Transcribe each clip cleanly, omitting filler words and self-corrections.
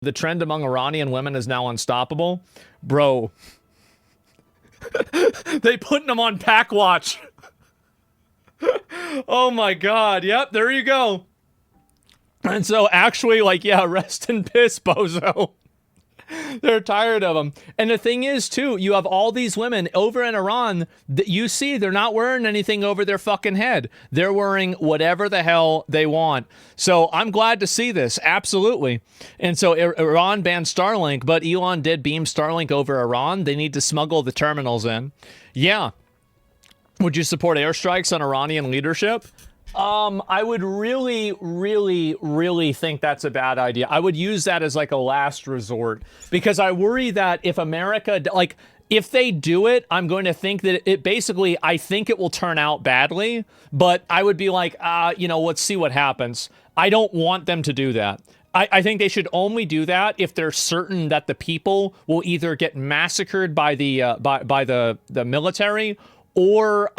The trend among Iranian women is now unstoppable. Bro. They putting them on pack watch. Oh my god. Yep, there you go. And so actually, like, yeah, rest in piss, bozo. They're tired of them. And the thing is, too, you have all these women over in Iran that you see they're not wearing anything over their fucking head. They're wearing whatever the hell they want. So I'm glad to see this. Absolutely. And so Iran banned Starlink, but Elon did beam Starlink over Iran. They need to smuggle the terminals in. Yeah. Would you support airstrikes on Iranian leadership? I would really, really, really think that's a bad idea. I would use that as like a last resort because I worry that if America, like, if they do it, I'm going to think that it basically, I think it will turn out badly, but I would be like, let's see what happens. I don't want them to do that. I think they should only do that if they're certain that the people will either get massacred by the military, or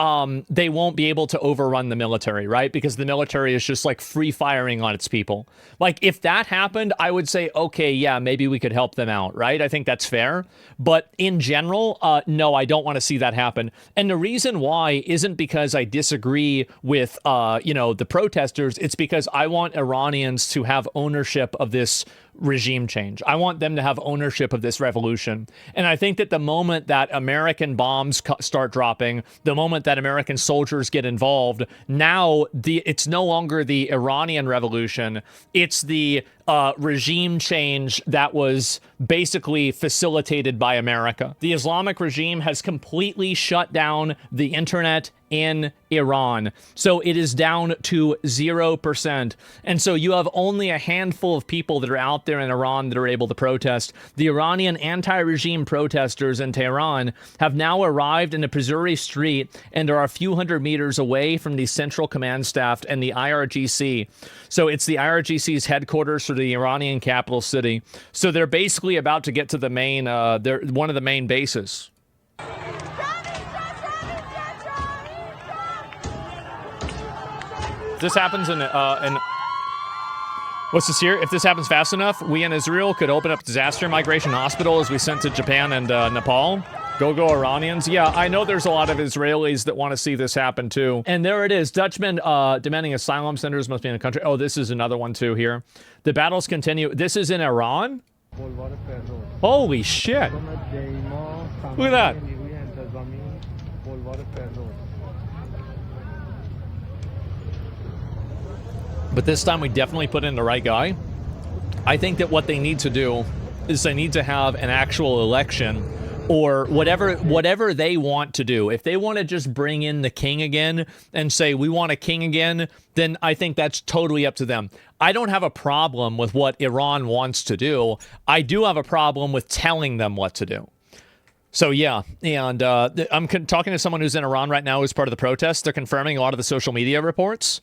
they won't be able to overrun the military, right? Because the military is just like free firing on its people. Like if that happened, I would say, okay, yeah, maybe we could help them out, right? I think that's fair. But in general, no, I don't want to see that happen. And the reason why isn't because I disagree with, the protesters. It's because I want Iranians to have ownership of this regime change. I want them to have ownership of this revolution. And I think that the moment that American bombs start dropping, the moment that American soldiers get involved, now it's no longer the Iranian revolution. It's the regime change that was basically facilitated by America. The Islamic regime has completely shut down the internet in Iran. So it is down to 0%. And so you have only a handful of people that are out there in Iran that are able to protest. The Iranian anti-regime protesters in Tehran have now arrived in a Missouri street and are a few hundred meters away from the Central Command Staff and the IRGC. So it's the IRGC's headquarters for the Iranian capital city. So they're basically about to get to the main, they're one of the main bases. This happens in what's this here? If this happens fast enough, we in Israel could open up disaster migration hospital as we sent to Japan and Nepal. Go Iranians. Yeah, I know there's a lot of Israelis that want to see this happen too. And there it is. Dutchmen demanding asylum centers must be in the country. Oh, this is another one too here. The battles continue. This is in Iran? Holy shit. Look at that. But this time we definitely put in the right guy. I think that what they need to do is they need to have an actual election or whatever they want to do. If they want to just bring in the king again and say, we want a king again, then I think that's totally up to them. I don't have a problem with what Iran wants to do. I do have a problem with telling them what to do. So yeah, and I'm talking to someone who's in Iran right now who's part of the protests. They're confirming a lot of the social media reports.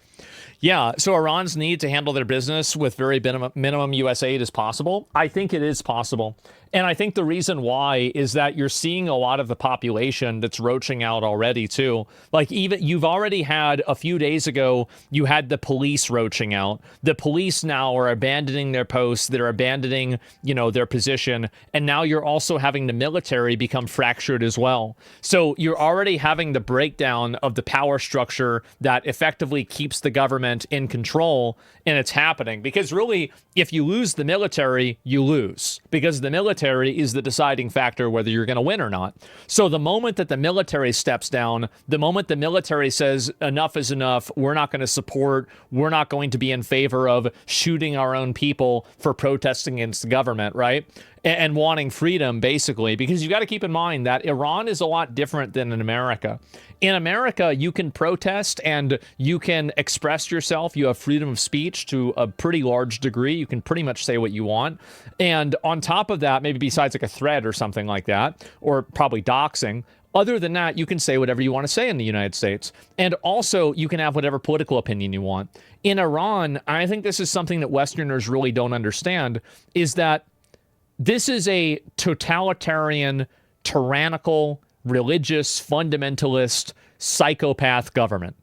Yeah, so Iran's need to handle their business with very minimum U.S. aid is possible. I think it is possible. And I think the reason why is that you're seeing a lot of the population that's roaching out already, too. Like, even you've already had a few days ago, you had the police roaching out. The police now are abandoning their posts. They're abandoning, their position. And now you're also having the military become fractured as well. So you're already having the breakdown of the power structure that effectively keeps the government in control. And it's happening because really, if you lose the military, you lose because the military is the deciding factor whether you're going to win or not. So the moment that the military steps down, the moment the military says enough is enough, we're not going to support, we're not going to be in favor of shooting our own people for protesting against the government, right? And wanting freedom, basically, because you got to keep in mind that Iran is a lot different than in America. In America, you can protest and you can express yourself. You have freedom of speech to a pretty large degree. You can pretty much say what you want. And on top of that, maybe besides like a threat or something like that, or probably doxing, other than that, you can say whatever you want to say in the United States. And also, you can have whatever political opinion you want. In Iran, I think this is something that Westerners really don't understand, is that this is a totalitarian, tyrannical, religious, fundamentalist, psychopath government.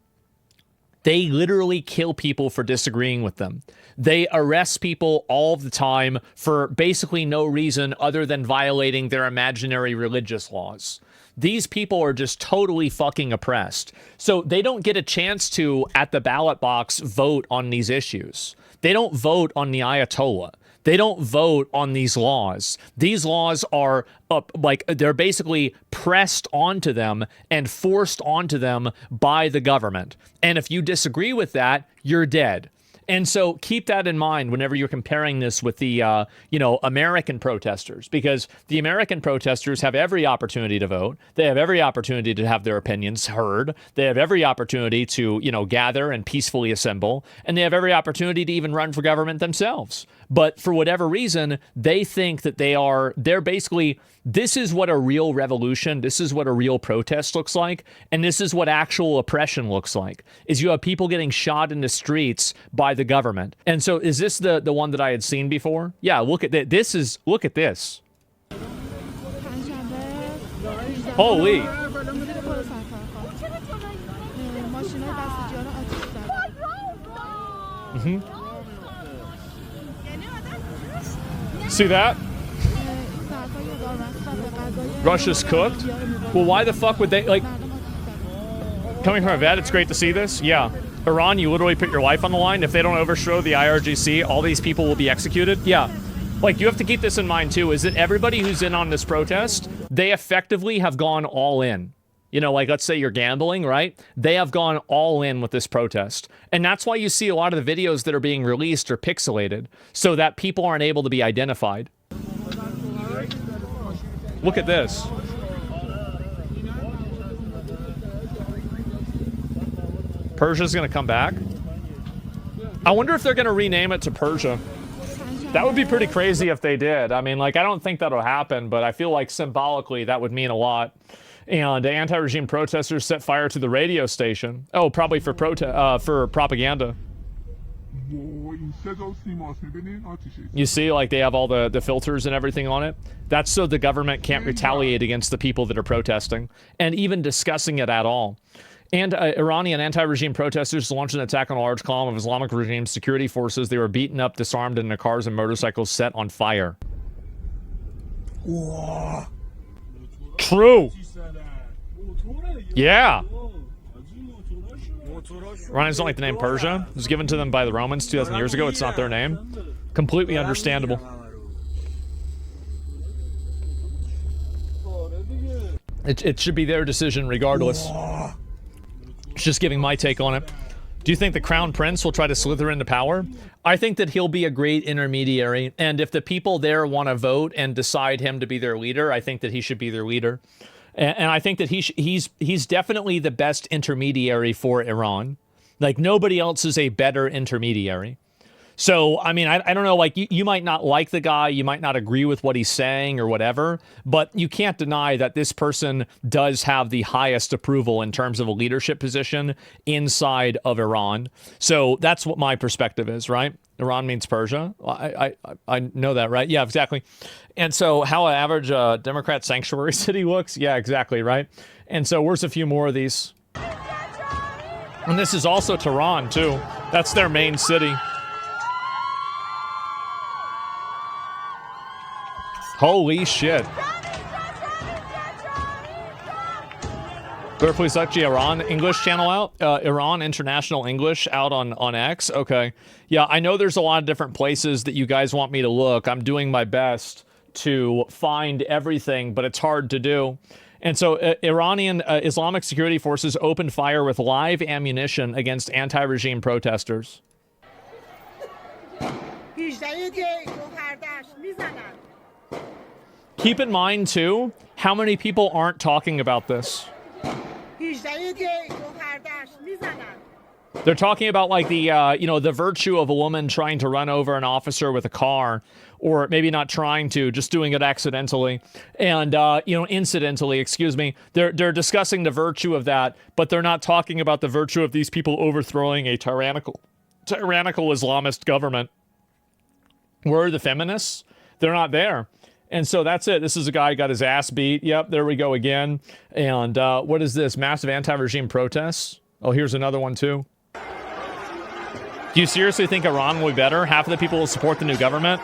They literally kill people for disagreeing with them. They arrest people all the time for basically no reason other than violating their imaginary religious laws. These people are just totally fucking oppressed. So they don't get a chance to, at the ballot box, vote on these issues. They don't vote on the Ayatollah. They don't vote on these laws. These laws are they're basically pressed onto them and forced onto them by the government. And if you disagree with that, you're dead. And so keep that in mind whenever you're comparing this with the, American protesters, because the American protesters have every opportunity to vote. They have every opportunity to have their opinions heard. They have every opportunity to, gather and peacefully assemble. And they have every opportunity to even run for government themselves. But for whatever reason, they think that they're basically, this is what a real revolution, this is what a real protest looks like, and this is what actual oppression looks like, is you have people getting shot in the streets by the government. And so is this the one that I had seen before? Yeah, look at this. Look at this. Holy. Mm-hmm. See that? Russia's cooked? Well, why the fuck would they, coming from a vet, it's great to see this. Yeah. Iran, you literally put your life on the line. If they don't overthrow the IRGC, all these people will be executed. Yeah. You have to keep this in mind, too, is that everybody who's in on this protest, they effectively have gone all in. Let's say you're gambling, right? They have gone all in with this protest. And that's why you see a lot of the videos that are being released are pixelated so that people aren't able to be identified. Look at this. Persia's going to come back. I wonder if they're going to rename it to Persia. That would be pretty crazy if they did. I mean, I don't think that'll happen, but I feel like symbolically that would mean a lot. And anti-regime protesters set fire to the radio station. Oh, probably for propaganda. You see, they have all the filters and everything on it. That's so the government can't retaliate against the people that are protesting and even discussing it at all. And Iranian anti-regime protesters launched an attack on a large column of Islamic regime security forces. They were beaten up, disarmed, and their cars and motorcycles set on fire. Whoa. True. Yeah. Iranians don't like the name Persia. It was given to them by the Romans 2,000 years ago. It's not their name. Completely understandable. It should be their decision regardless. Just giving my take on it. Do you think the Crown Prince will try to slither into power? I think that he'll be a great intermediary. And if the people there want to vote and decide him to be their leader, I think that he should be their leader. And I think that he's definitely the best intermediary for Iran. Nobody else is a better intermediary. So, I mean, I don't know, you might not like the guy, you might not agree with what he's saying or whatever, but you can't deny that this person does have the highest approval in terms of a leadership position inside of Iran. So that's what my perspective is, right? Iran means Persia. I know that, right? Yeah, exactly. And so how an average Democrat sanctuary city looks? Yeah, exactly, right? And so where's a few more of these? And this is also Tehran, too. That's their main city. Holy shit. Better please like the Iran English channel out. Iran International English out on X. Okay. Yeah, I know there's a lot of different places that you guys want me to look. I'm doing my best to find everything, but it's hard to do. And so Iranian Islamic security forces opened fire with live ammunition against anti-regime protesters. Keep in mind, too, how many people aren't talking about this. They're talking about the virtue of a woman trying to run over an officer with a car, or maybe not trying to, just doing it accidentally, and incidentally, excuse me. They're discussing the virtue of that, but they're not talking about the virtue of these people overthrowing a tyrannical Islamist government. Where are the feminists? They're not there. And so that's it. This is a guy who got his ass beat. Yep, there we go again. And what is this? Massive anti-regime protests? Oh, here's another one too. Do you seriously think Iran will be better? Half of the people will support the new government,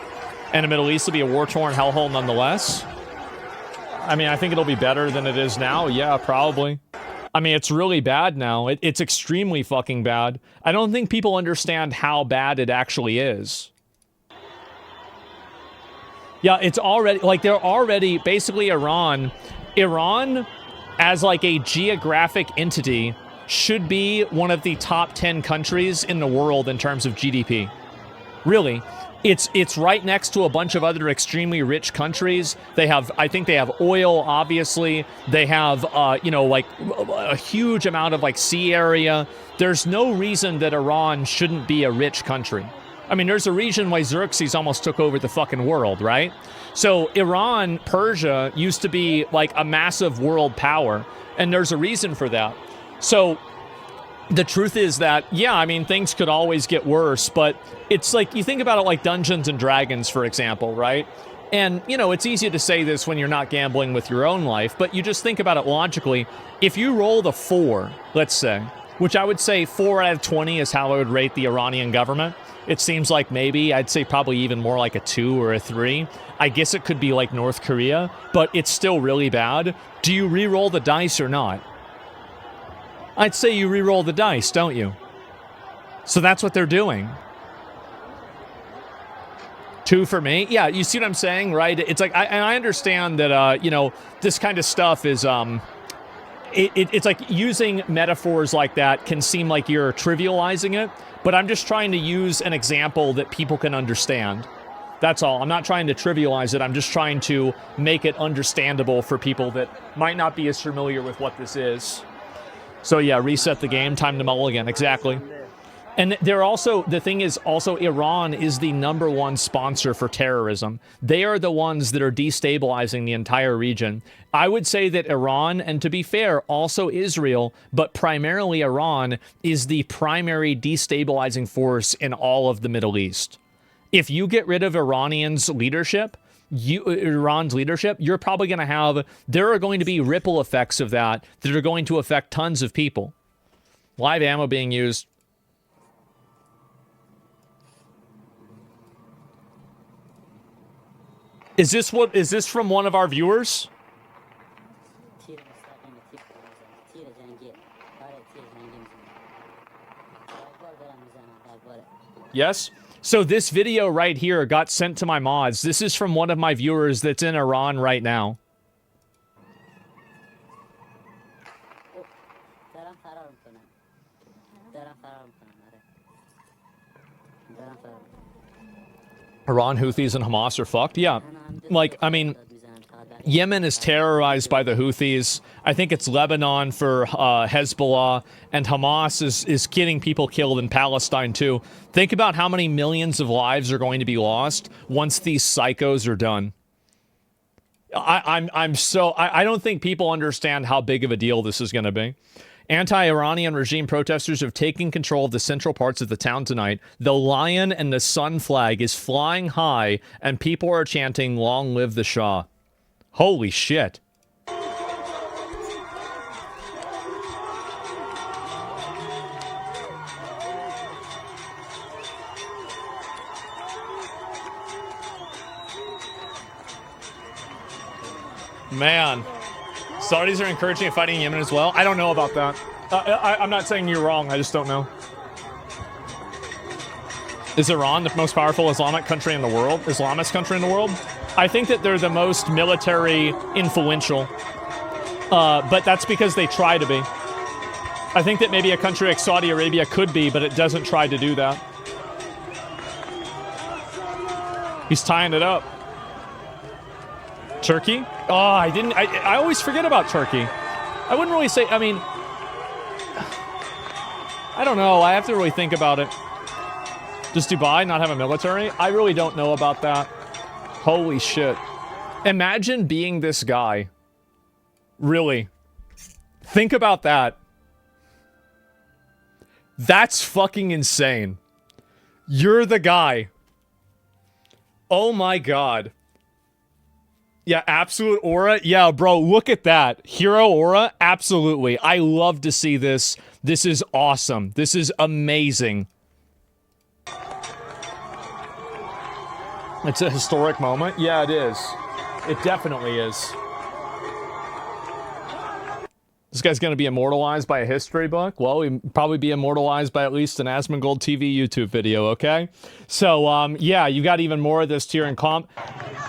and the Middle East will be a war-torn hellhole nonetheless? I mean, I think it'll be better than it is now. Yeah, probably. I mean, it's really bad now. It's extremely fucking bad. I don't think people understand how bad it actually is. Yeah, it's already, like, they're already, basically Iran, as like a geographic entity, should be one of the top 10 countries in the world in terms of GDP. Really. It's right next to a bunch of other extremely rich countries. They have, I think they have oil, obviously. They have, you know, like a huge amount of like sea area. There's no reason that Iran shouldn't be a rich country. I mean, there's a reason why Xerxes almost took over the fucking world, right? So Iran, Persia, used to be like a massive world power, and there's a reason for that. So the truth is that, yeah, I mean, things could always get worse, but it's like, you think about it like Dungeons and Dragons, for example, right? And, you know, it's easy to say this when you're not gambling with your own life, but you just think about it logically. If you roll the 4, let's say, which I would say 4 out of 20 is how I would rate the Iranian government. It seems like maybe, I'd say probably even more like a 2 or a 3. I guess it could be like North Korea, but it's still really bad. Do you re-roll the dice or not? I'd say you re-roll the dice, don't you? So that's what they're doing. 2 for me. Yeah, you see what I'm saying, right? It's like, I understand that, you know, this kind of stuff is, it's like using metaphors like that can seem like you're trivializing it, but I'm just trying to use an example that people can understand. That's all. I'm not trying to trivialize it. I'm just trying to make it understandable for people that might not be as familiar with what this is. So yeah, reset the game, time to mulligan, exactly. And they're also, the thing is also, Iran is the #1 sponsor for terrorism. They are the ones that are destabilizing the entire region. I would say that Iran, and to be fair, also Israel, but primarily Iran, is the primary destabilizing force in all of the Middle East. If you get rid of Iran's leadership, you're probably going to have, there are going to be ripple effects of that are going to affect tons of people. Live ammo being used. Is this from one of our viewers? Yes? So this video right here got sent to my mods. This is from one of my viewers that's in Iran right now. Iran, Houthis, and Hamas are fucked? Yeah. Like, I mean, Yemen is terrorized by the Houthis. I think it's Lebanon for Hezbollah, and Hamas is getting people killed in Palestine too. Think about how many millions of lives are going to be lost once these psychos are done. I don't think people understand how big of a deal this is going to be. Anti-Iranian regime protesters have taken control of the central parts of the town tonight. The lion and the sun flag is flying high, and people are chanting, "Long live the Shah." Holy shit. Man. Saudis are encouraging and fighting in Yemen as well? I don't know about that. I'm not saying you're wrong, I just don't know. Is Iran the most powerful Islamic country in the world? Islamist country in the world? I think that they're the most military influential. But that's because they try to be. I think that maybe a country like Saudi Arabia could be, but it doesn't try to do that. He's tying it up. Turkey? Oh, I always forget about Turkey. I wouldn't really say, I mean, I don't know. I have to really think about it. Does Dubai not have a military? I really don't know about that. Holy shit. Imagine being this guy. Really. Think about that. That's fucking insane. You're the guy. Oh my god. Yeah, absolute aura. Yeah, bro, look at that. Hero aura? Absolutely. I love to see this. This is awesome. This is amazing. It's a historic moment. Yeah, it is. It definitely is. This guy's going to be immortalized by a history book? Well, he'd probably be immortalized by at least an Asmongold TV YouTube video, okay? So, yeah, you got even more of this tier in comp.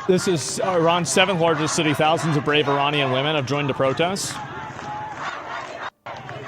This is Iran's 7th largest city. Thousands of brave Iranian women have joined the protests.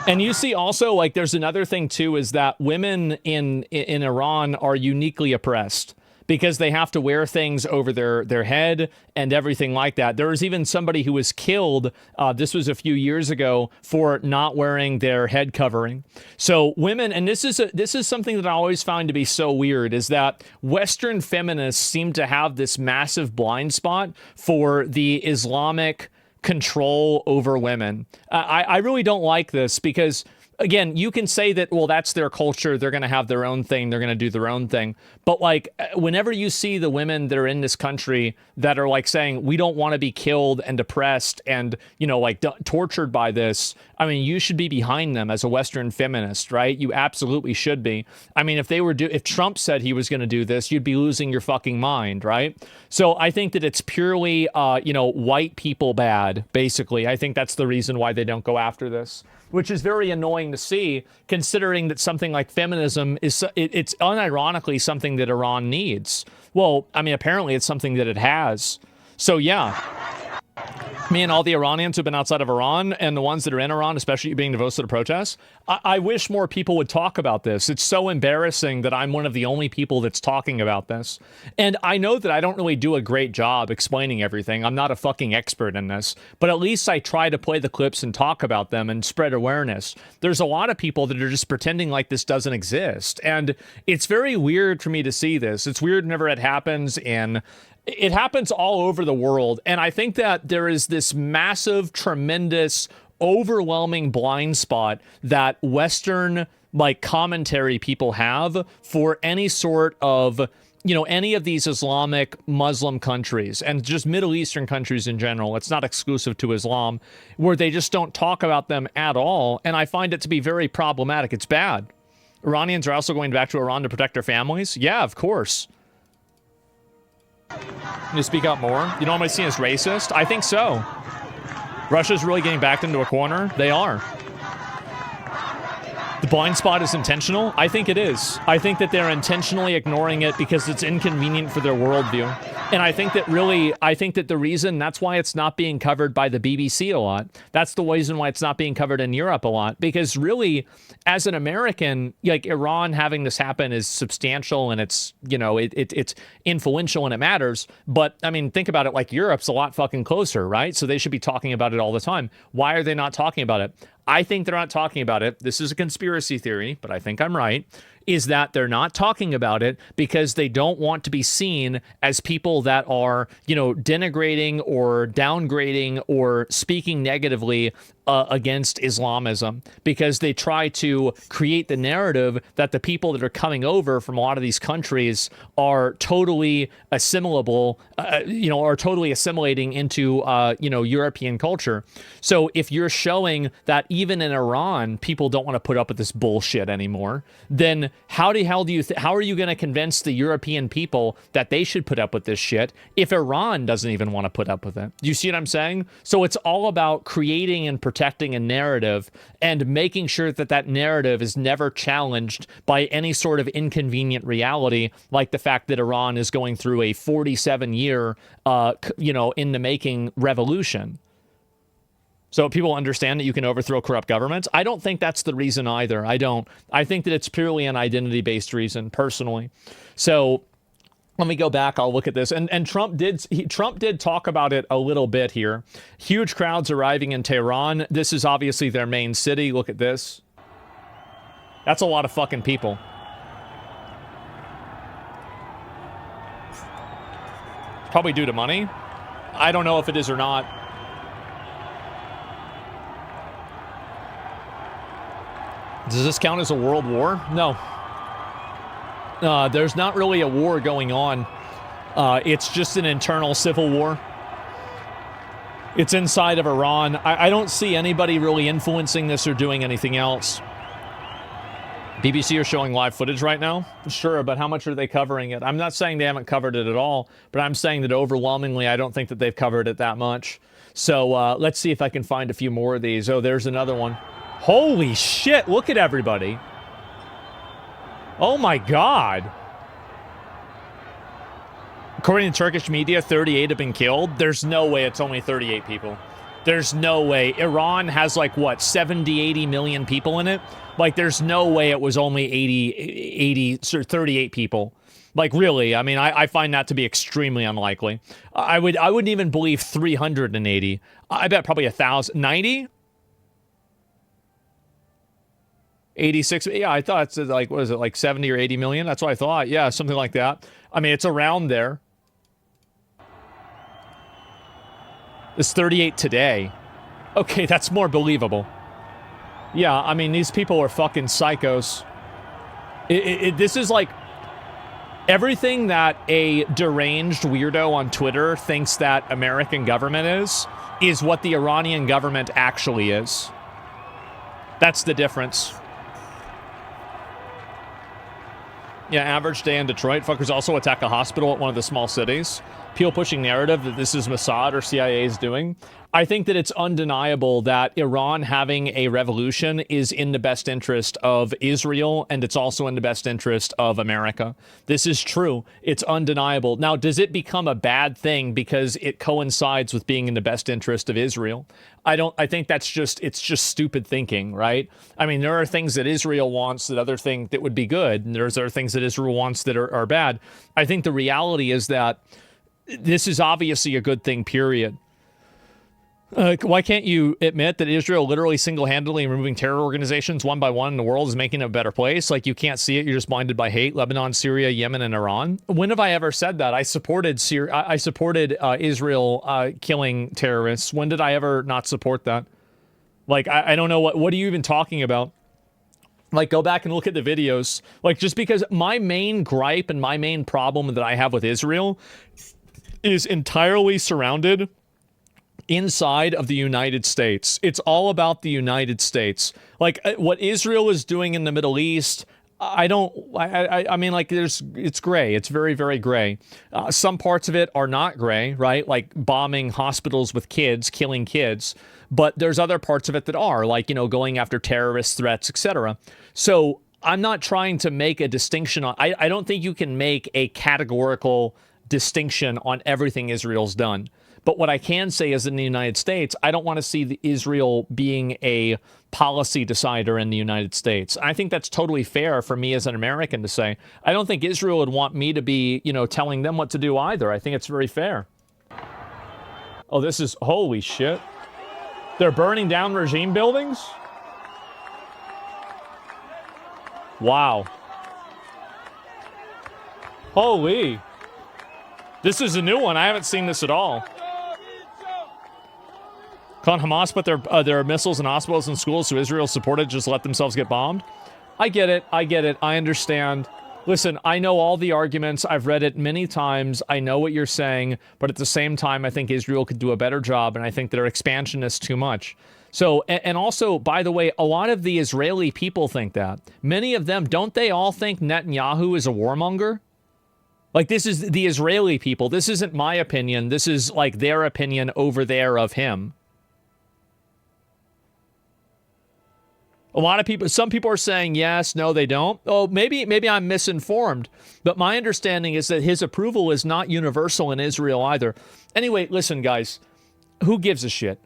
And you see also, like, there's another thing, too, is that women in Iran are uniquely oppressed because they have to wear things over their head and everything like that. There was even somebody who was killed, this was a few years ago, for not wearing their head covering. So women, and this is something that I always find to be so weird, is that Western feminists seem to have this massive blind spot for the Islamic control over women. I really don't like this because, again, you can say that, well, that's their culture. They're going to have their own thing. They're going to do their own thing. But, like, whenever you see the women that are in this country that are, like, saying, we don't want to be killed and oppressed and, you know, like, tortured by this, I mean, you should be behind them as a Western feminist, right? You absolutely should be. I mean, if Trump said he was going to do this, you'd be losing your fucking mind, right? So I think that it's purely, you know, white people bad, basically. I think that's the reason why they don't go after this, which is very annoying to see, considering that something like feminism is, it's unironically something that Iran needs. Well, I mean, apparently it's something that it has. So, yeah. Me and all the Iranians who've been outside of Iran and the ones that are in Iran, especially being devoted to the protests, I wish more people would talk about this. It's so embarrassing that I'm one of the only people that's talking about this. And I know that I don't really do a great job explaining everything. I'm not a fucking expert in this, but at least I try to play the clips and talk about them and spread awareness. There's a lot of people that are just pretending like this doesn't exist. And it's very weird for me to see this. It's weird whenever it happens it happens all over the world. And I think that there is this massive, tremendous, overwhelming blind spot that Western, like, commentary people have for any sort of, you know, any of these Islamic Muslim countries and just Middle Eastern countries in general. It's not exclusive to Islam, where they just don't talk about them at all. And I find it to be very problematic. It's bad. Iranians are also going back to Iran to protect their families. Yeah, of course. Can you speak up more? You normally seen as racist? I think so. Russia's really getting backed into a corner. They are. The blind spot is intentional? I think it is. I think that they're intentionally ignoring it because it's inconvenient for their worldview. And I think that the reason, that's why it's not being covered by the BBC a lot. That's the reason why it's not being covered in Europe a lot. Because really, as an American, like, Iran having this happen is substantial and it's, you know, it's influential and it matters. But, I mean, think about it, like, Europe's a lot fucking closer, right? So they should be talking about it all the time. Why are they not talking about it? I think they're not talking about it. This is a conspiracy theory, but I think I'm right. Is that they're not talking about it because they don't want to be seen as people that are, you know, denigrating or downgrading or speaking negatively against Islamism, because they try to create the narrative that the people that are coming over from a lot of these countries are totally assimilable, you know, are totally assimilating into, you know, European culture. So if you're showing that even in Iran, people don't want to put up with this bullshit anymore, then how are you going to convince the European people that they should put up with this shit if Iran doesn't even want to put up with it? Do you see what I'm saying? So it's all about creating and protecting a narrative and making sure that that narrative is never challenged by any sort of inconvenient reality, like the fact that Iran is going through a 47-year, you know, in the making revolution. So people understand that you can overthrow corrupt governments. I don't think that's the reason either. I don't. I think that it's purely an identity-based reason, personally. So let me go back. I'll look at this. And Trump did talk about it a little bit here. Huge crowds arriving in Tehran. This is obviously their main city. Look at this. That's a lot of fucking people. Probably due to money. I don't know if it is or not. Does this count as a world war? No. There's not really a war going on. It's just an internal civil war. It's inside of Iran. I don't see anybody really influencing this or doing anything else. BBC are showing live footage right now? Sure, but how much are they covering it? I'm not saying they haven't covered it at all, but I'm saying that overwhelmingly, I don't think that they've covered it that much. So let's see if I can find a few more of these. Oh, there's another one. Holy shit, look at everybody. Oh my God. According to Turkish media, 38 have been killed. There's no way it's only 38 people. There's no way. Iran has like, what, 70, 80 million people in it? Like, there's no way it was only 38 people. Like, really, I mean, I find that to be extremely unlikely. I wouldn't even believe 380. I bet probably 1,000. 90? 86? Yeah, I thought it's like, what is it, like 70 or 80 million? That's what I thought. Yeah, something like that. I mean, it's around there. It's 38 today. Okay, that's more believable. Yeah, I mean, these people are fucking psychos. This is like everything that a deranged weirdo on Twitter thinks that American government is what the Iranian government actually is. That's the difference. Yeah, average day in Detroit. Fuckers also attack a hospital at one of the small cities. People pushing narrative that this is Mossad or CIA's doing. I think that it's undeniable that Iran having a revolution is in the best interest of Israel, and it's also in the best interest of America. This is true. It's undeniable. Now, does it become a bad thing because it coincides with being in the best interest of Israel? I think it's just stupid thinking, right? I mean, there are things that Israel wants that other think that would be good, and there's other things that Israel wants that are bad. I think the reality is that this is obviously a good thing, period. Why can't you admit that Israel literally single-handedly removing terror organizations one by one in the world is making it a better place? Like, you can't see it, you're just blinded by hate. Lebanon, Syria, Yemen, and Iran. When have I ever said that? I supported Israel killing terrorists. When did I ever not support that? Like, I don't know, what are you even talking about? Like, go back and look at the videos. Like, just because my main gripe and my main problem that I have with Israel is entirely surrounded inside of the United States. It's all about the United States. Like, what Israel is doing in the Middle East, I mean, like, it's gray. It's very, very gray. Some parts of it are not gray, right? Like bombing hospitals with kids, killing kids. But there's other parts of it that are, like, you know, going after terrorist threats, etc. So I'm not trying to make a distinction on, I don't think you can make a categorical distinction on everything Israel's done. But what I can say is in the United States, I don't want to see Israel being a policy decider in the United States. I think that's totally fair for me as an American to say. I don't think Israel would want me to be, you know, telling them what to do either. I think it's very fair. Oh, this is, holy shit. They're burning down regime buildings? Wow. Holy. This is a new one. I haven't seen this at all. Can't Hamas put their missiles in hospitals and schools so Israel supported just let themselves get bombed? I get it. I understand. Listen, I know all the arguments. I've read it many times. I know what you're saying. But at the same time, I think Israel could do a better job. And I think their expansion is too much. So, and also, by the way, a lot of the Israeli people think that. Many of them, don't they all think Netanyahu is a warmonger? Like, this is the Israeli people. This isn't my opinion. This is like their opinion over there of him. A lot of people, some people are saying yes, no, they don't. Oh, maybe I'm misinformed. But my understanding is that his approval is not universal in Israel either. Anyway, listen, guys, who gives a shit?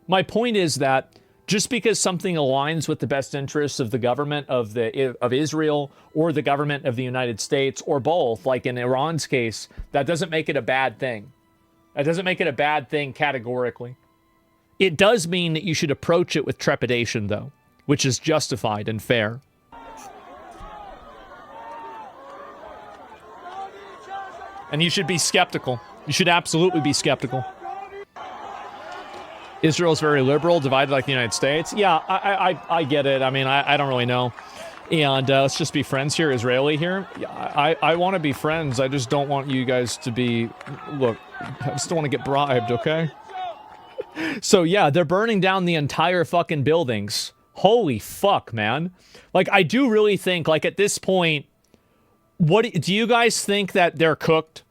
My point is that just because something aligns with the best interests of the government of Israel or the government of the United States or both, like in Iran's case, that doesn't make it a bad thing. That doesn't make it a bad thing categorically. It does mean that you should approach it with trepidation, though, which is justified and fair. And you should be skeptical. You should absolutely be skeptical. Israel's very liberal, divided like the United States. Yeah, I get it. I mean, I don't really know. And let's just be friends here, Israeli here. Yeah, I want to be friends. I just don't want you guys to be... Look, I just don't want to get bribed, okay? So yeah, they're burning down the entire fucking buildings. Holy fuck, man. Like, I do really think, like, at this point, what do you guys think that they're cooked?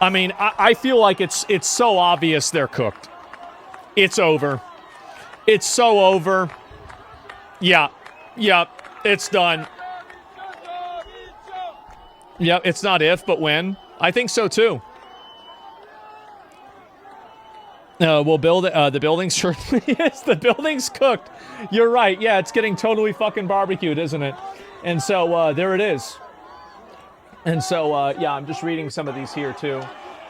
I mean, I feel like it's so obvious they're cooked. It's over. It's so over. Yeah. Yep. It's done. Yep. It's not if, but when. I think so, too. We'll build the building's shortly. Yes, the building's cooked. You're right. Yeah, it's getting totally fucking barbecued, isn't it? And so there it is. And so yeah, I'm just reading some of these here too.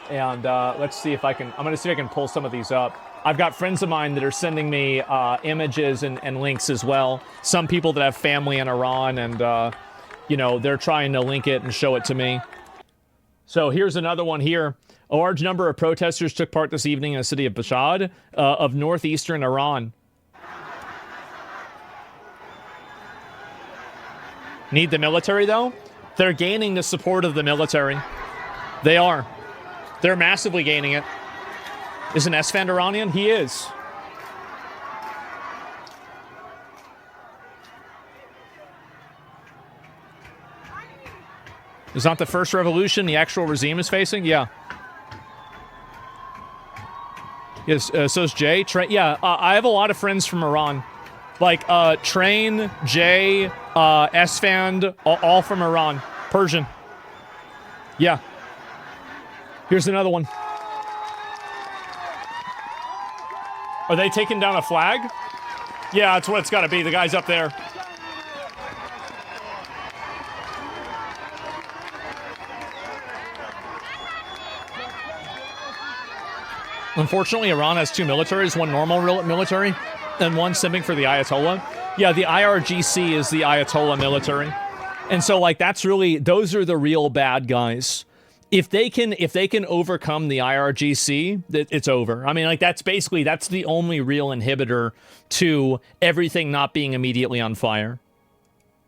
And let's see if I can. I'm gonna see if I can pull some of these up. I've got friends of mine that are sending me images and links as well. Some people that have family in Iran, and you know, they're trying to link it and show it to me. So here's another one here. A large number of protesters took part this evening in the city of Mashhad of northeastern Iran. Need the military, though? They're gaining the support of the military. They are. They're massively gaining it. Is an Esfand Iranian? He is. Is not the first revolution the actual regime is facing? Yeah. Yes, so is Jay. Yeah, I have a lot of friends from Iran. Like, Train, Jay, Esfand, all from Iran. Persian. Yeah. Here's another one. Are they taking down a flag? Yeah, that's what it's got to be. The guy's up there. Unfortunately, Iran has two militaries, one normal military and one simping for the Ayatollah. Yeah, the IRGC is the Ayatollah military. And so, like, that's really, those are the real bad guys. If they can overcome the IRGC, it's over. I mean, like, that's the only real inhibitor to everything not being immediately on fire.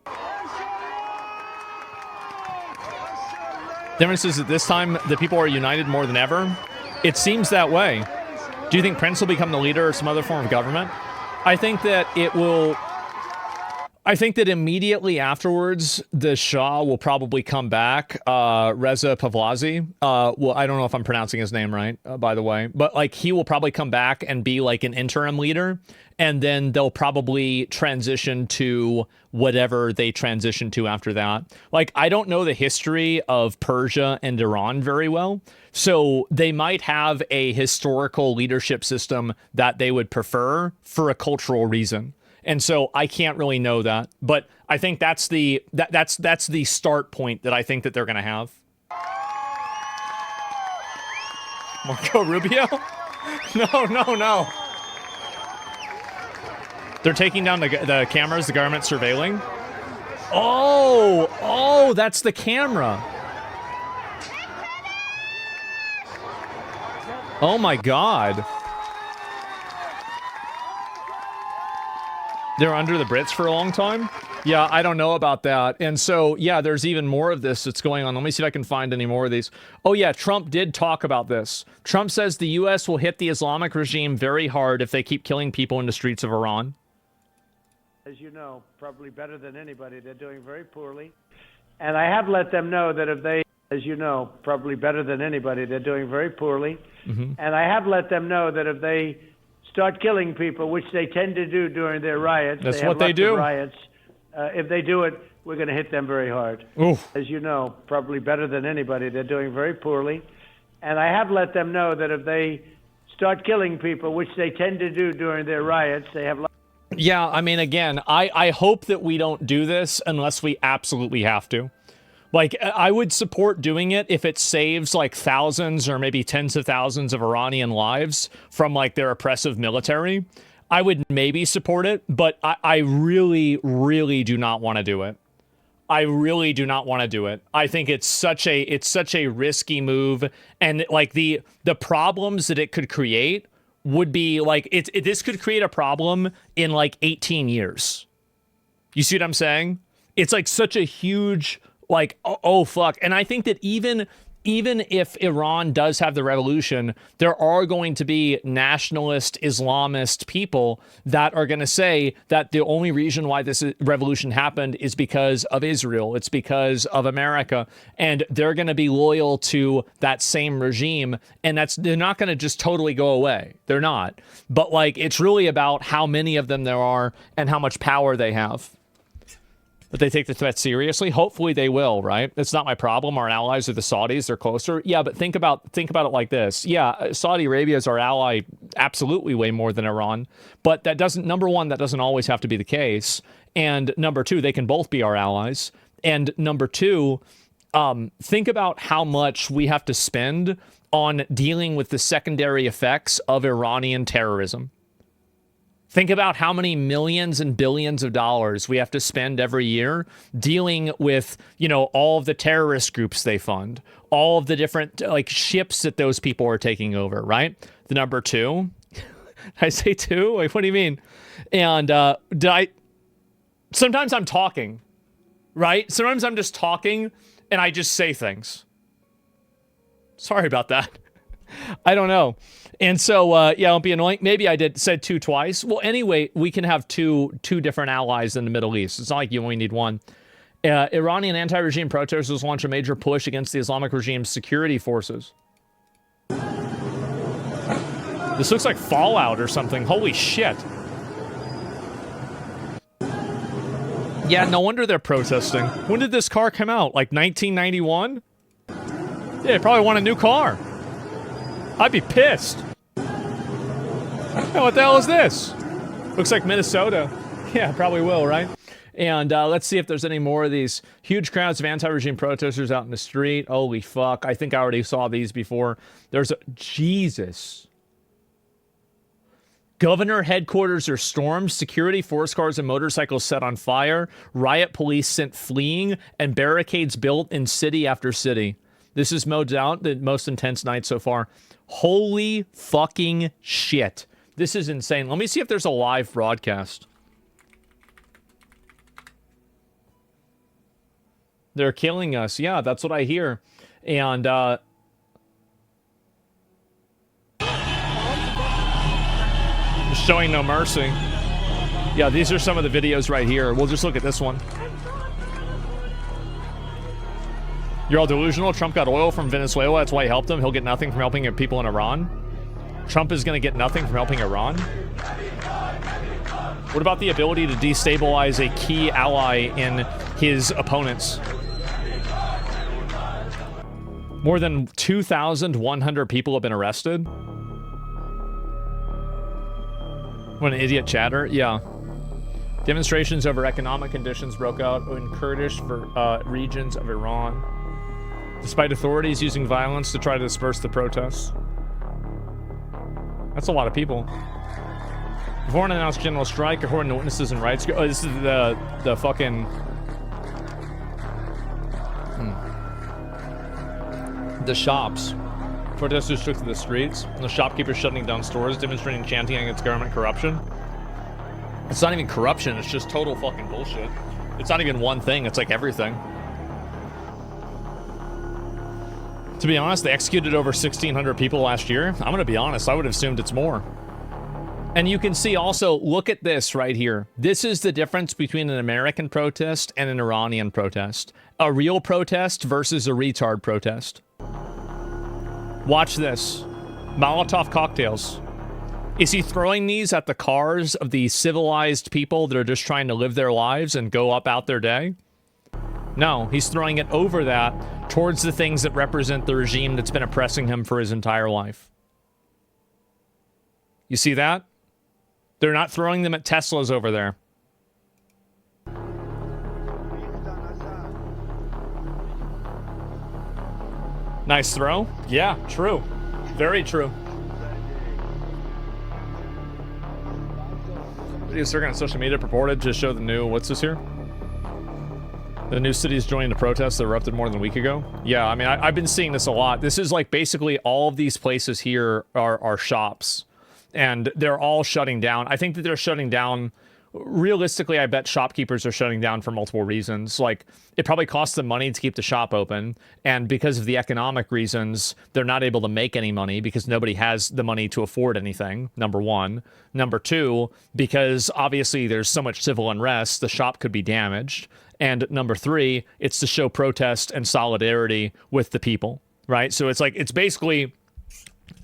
The difference is that this time the people are united more than ever. It seems that way. Do you think Prince will become the leader or some other form of government? I think that it will. I think that immediately afterwards, the Shah will probably come back. Reza Pahlavi. Well, I don't know if I'm pronouncing his name right, by the way. But, like, he will probably come back and be, like, an interim leader. And then they'll probably transition to whatever they transition to after that. Like, I don't know the history of Persia and Iran very well. So they might have a historical leadership system that they would prefer for a cultural reason. And so I can't really know that, but I think that's the that's the start point that I think that they're going to have. Marco Rubio? No. They're taking down the cameras, the government surveilling. Oh, that's the camera. Oh my God. They're under the Brits for a long time? Yeah, I don't know about that. And so, yeah, there's even more of this that's going on. Let me see if I can find any more of these. Oh, yeah, Trump did talk about this. Trump says the U.S. will hit the Islamic regime very hard if they keep killing people in the streets of Iran. As you know, probably better than anybody, they're doing very poorly. And I have let them know that if they, as you know, probably better than anybody, they're doing very poorly. Mm-hmm. And I have let them know that if they start killing people, which they tend to do during their riots. That's what they do. Riots. If they do it, we're going to hit them very hard. Oof. As you know, probably better than anybody, they're doing very poorly. And I have let them know that if they start killing people, which they tend to do during their riots, they have... Yeah, I mean, again, I hope that we don't do this unless we absolutely have to. Like, I would support doing it if it saves, like, thousands or maybe tens of thousands of Iranian lives from, like, their oppressive military. I would maybe support it, but I really, really do not want to do it. I really do not want to do it. I think it's such a risky move, and, like, the problems that it could create would be, like, this could create a problem in, like, 18 years. You see what I'm saying? It's, like, such a huge... Like, oh fuck. And I think that even even if Iran does have the revolution, there are going to be nationalist Islamist people that are going to say that the only reason why this revolution happened is because of Israel. It's because of America. And they're going to be loyal to that same regime. And they're not going to just totally go away. They're not. But like, it's really about how many of them there are and how much power they have. But they take the threat seriously. Hopefully they will, right? It's not my problem. Our allies are the Saudis. They're closer. Yeah, but think about it like this. Yeah, Saudi Arabia is our ally absolutely way more than Iran. But that doesn't, number one, that doesn't always have to be the case. And number two, they can both be our allies. And number two, think about how much we have to spend on dealing with the secondary effects of Iranian terrorism. Think about how many millions and billions of dollars we have to spend every year dealing with, all of the terrorist groups they fund, all of the different ships that those people are taking over, right? The number two, I say two? Like, what do you mean? And sometimes I'm talking, right? Sometimes I'm just talking and I just say things. Sorry about that. I don't know. And so, don't be annoying. Maybe I said two twice. Well, anyway, we can have two different allies in the Middle East. It's not like you only need one. Iranian anti-regime protesters launch a major push against the Islamic regime's security forces. This looks like Fallout or something. Holy shit. Yeah, no wonder they're protesting. When did this car come out? Like 1991? Yeah, they probably want a new car. I'd be pissed. Oh, what the hell is this? Looks like Minnesota. Yeah, probably will, right? And let's see if there's any more of these huge crowds of anti-regime protesters out in the street. Holy fuck. I think I already saw these before. Jesus. Governor headquarters are stormed. Security force cars and motorcycles set on fire. Riot police sent fleeing. And barricades built in city after city. This is no doubt the most intense night so far. Holy fucking shit. This is insane. Let me see if there's a live broadcast. They're killing us. Yeah, that's what I hear. And, showing no mercy. Yeah, these are some of the videos right here. We'll just look at this one. You're all delusional. Trump got oil from Venezuela. That's why he helped him. He'll get nothing from helping people in Iran. Trump is going to get nothing from helping Iran. What about the ability to destabilize a key ally in his opponents? More than 2,100 people have been arrested. What an idiot chatter. Yeah. Demonstrations over economic conditions broke out in Kurdish regions of Iran, despite authorities using violence to try to disperse the protests. That's a lot of people. Before an announced general strike, according to witnesses and rights... Oh, this is the fucking... The shops. Protesters took to the streets. The shopkeepers shutting down stores, demonstrating chanting against government corruption. It's not even corruption, it's just total fucking bullshit. It's not even one thing, it's like everything. To be honest, they executed over 1,600 people last year. I'm gonna be honest, I would have assumed it's more. And you can see also, look at this right here. This is the difference between an American protest and an Iranian protest. A real protest versus a retard protest. Watch this. Molotov cocktails. Is he throwing these at the cars of the civilized people that are just trying to live their lives and go about their day? No, he's throwing it over that towards the things that represent the regime that's been oppressing him for his entire life. You see that? They're not throwing them at Teslas over there. Nice throw. Yeah, true. Very true. Video circuit on social media purported to show the new... What's this here? The new cities joining the protests that erupted more than a week ago. Yeah, I mean, I've been seeing this a lot. This is like basically all of these places here are shops. And they're all shutting down. I think that they're shutting down realistically, I bet shopkeepers are shutting down for multiple reasons. Like, it probably costs them money to keep the shop open, and because of the economic reasons, they're not able to make any money because nobody has the money to afford anything, number one. Number two, because obviously there's so much civil unrest, the shop could be damaged. And number three, it's to show protest and solidarity with the people, right? So it's like, it's basically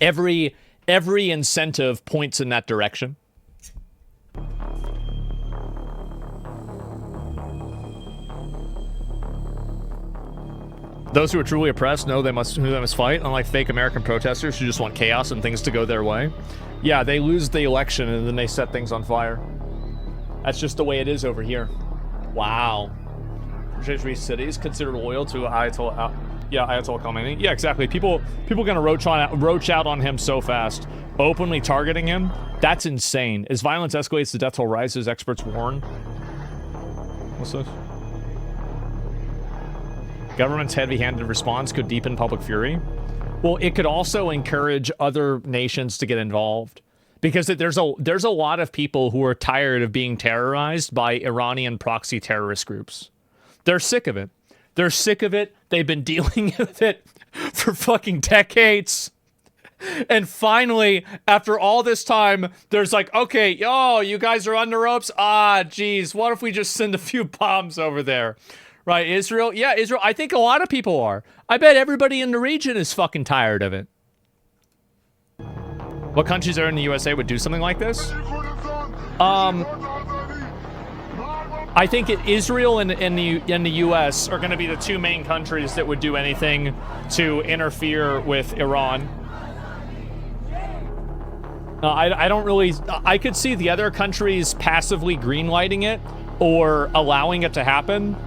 every incentive points in that direction. Those who are truly oppressed know they must fight, unlike fake American protesters who just want chaos and things to go their way. Yeah, they lose the election and then they set things on fire. That's just the way it is over here. Wow. Treasury cities considered loyal to Ayatollah Khamenei. Yeah, exactly. People gonna roach out on him so fast, openly targeting him. That's insane. As violence escalates, the death toll rises. Experts warn. What's this? Government's heavy-handed response could deepen public fury. Well, it could also encourage other nations to get involved, because there's a lot of people who are tired of being terrorized by Iranian proxy terrorist groups. They're sick of it. They're sick of it. They've been dealing with it for fucking decades. And finally, after all this time, there's like, okay, yo, you guys are on the ropes? Ah, geez, what if we just send a few bombs over there? Right, Israel? Yeah, Israel. I think a lot of people are. I bet everybody in the region is fucking tired of it. What countries are in the USA would do something like this? I think Israel and the U.S. are going to be the two main countries that would do anything to interfere with Iran. I don't really... I could see the other countries passively greenlighting it or allowing it to happen,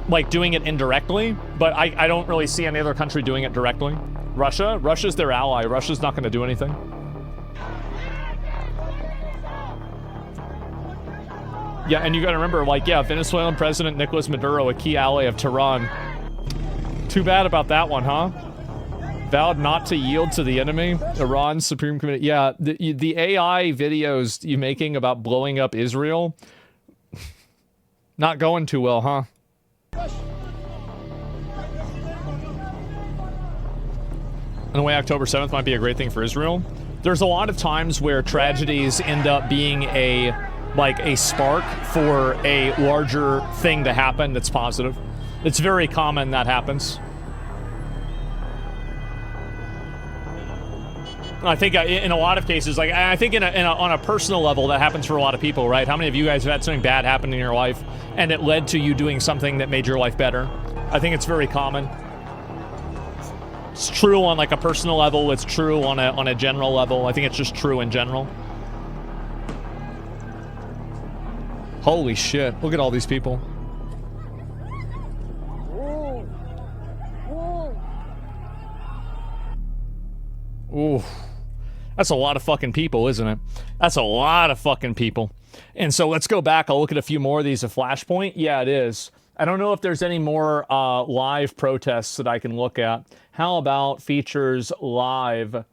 like doing it indirectly, but I don't really see any other country doing it directly. Russia's their ally. Russia's not going to do anything. Yeah, and you got to remember, like, yeah, Venezuelan President Nicolas Maduro, a key ally of Tehran. Too bad about that one, huh? Vowed not to yield to the enemy. Iran's Supreme Committee. Yeah, the AI videos you making about blowing up Israel, not going too well, huh? In a way, October 7th might be a great thing for Israel. There's a lot of times where tragedies end up being a spark for a larger thing to happen that's positive. It's very common that happens. I think in a lot of cases, like, I think on a personal level, that happens for a lot of people, right? How many of you guys have had something bad happen in your life and it led to you doing something that made your life better? I think it's very common. It's true on like a personal level. It's true on a general level. I think it's just true in general. Holy shit. Look at all these people. Ooh. That's a lot of fucking people, isn't it? That's a lot of fucking people. And so let's go back. I'll look at a few more of these. A Flashpoint? Yeah, it is. I don't know if there's any more live protests that I can look at. How about features live?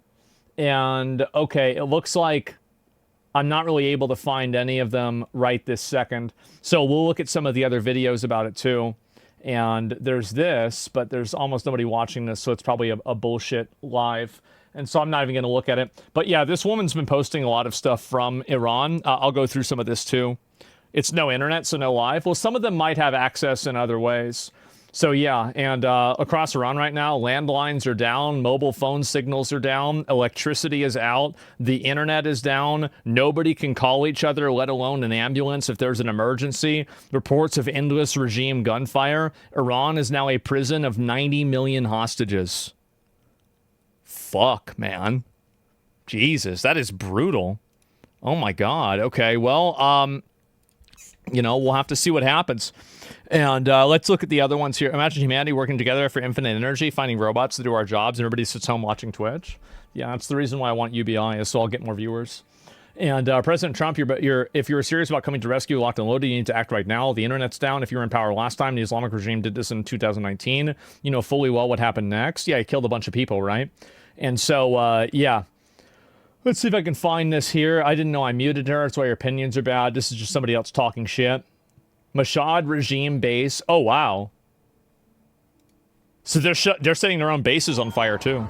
And, okay, it looks like I'm not really able to find any of them right this second. So we'll look at some of the other videos about it too. And there's this, but there's almost nobody watching this, so it's probably a bullshit live. And so I'm not even going to look at it. But yeah, this woman's been posting a lot of stuff from Iran. I'll go through some of this too. It's no internet, so no live. Well, some of them might have access in other ways. So yeah, and across Iran right now, landlines are down, mobile phone signals are down, electricity is out, the internet is down, nobody can call each other, let alone an ambulance if there's an emergency. Reports of endless regime gunfire. Iran is now a prison of 90 million hostages. Fuck, man. Jesus, that is brutal. Oh my God. Okay, well, you know, we'll have to see what happens. And let's look at the other ones here. Imagine humanity working together for infinite energy, finding robots to do our jobs, and everybody sits home watching Twitch. Yeah, that's the reason why I want UBI, is so I'll get more viewers. And President Trump, if you're serious about coming to rescue locked and loaded, you need to act right now. The internet's down. If you were in power last time, the Islamic regime did this in 2019. You know fully well what happened next. Yeah, he killed a bunch of people, right? And so, yeah. Let's see if I can find this here. I didn't know I muted her. That's why your opinions are bad. This is just somebody else talking shit. Mashhad regime base. Oh, wow. So they're setting their own bases on fire, too.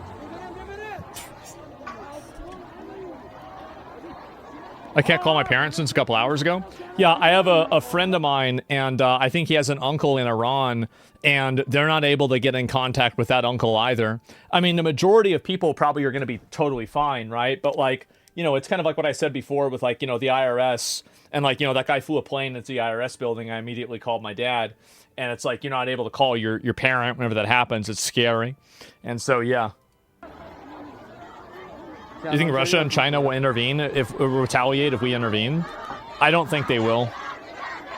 I can't call my parents since a couple hours ago. Yeah, I have a friend of mine, and I think he has an uncle in Iran, and they're not able to get in contact with that uncle either. I mean, the majority of people probably are going to be totally fine, right? But, like, you know, it's kind of like what I said before with, like, you know, the IRS, and, like, you know, that guy flew a plane into the IRS building. I immediately called my dad, and it's like you're not able to call your parent whenever that happens. It's scary. And so, yeah. Do you think Russia and China will intervene or retaliate if we intervene? I don't think they will.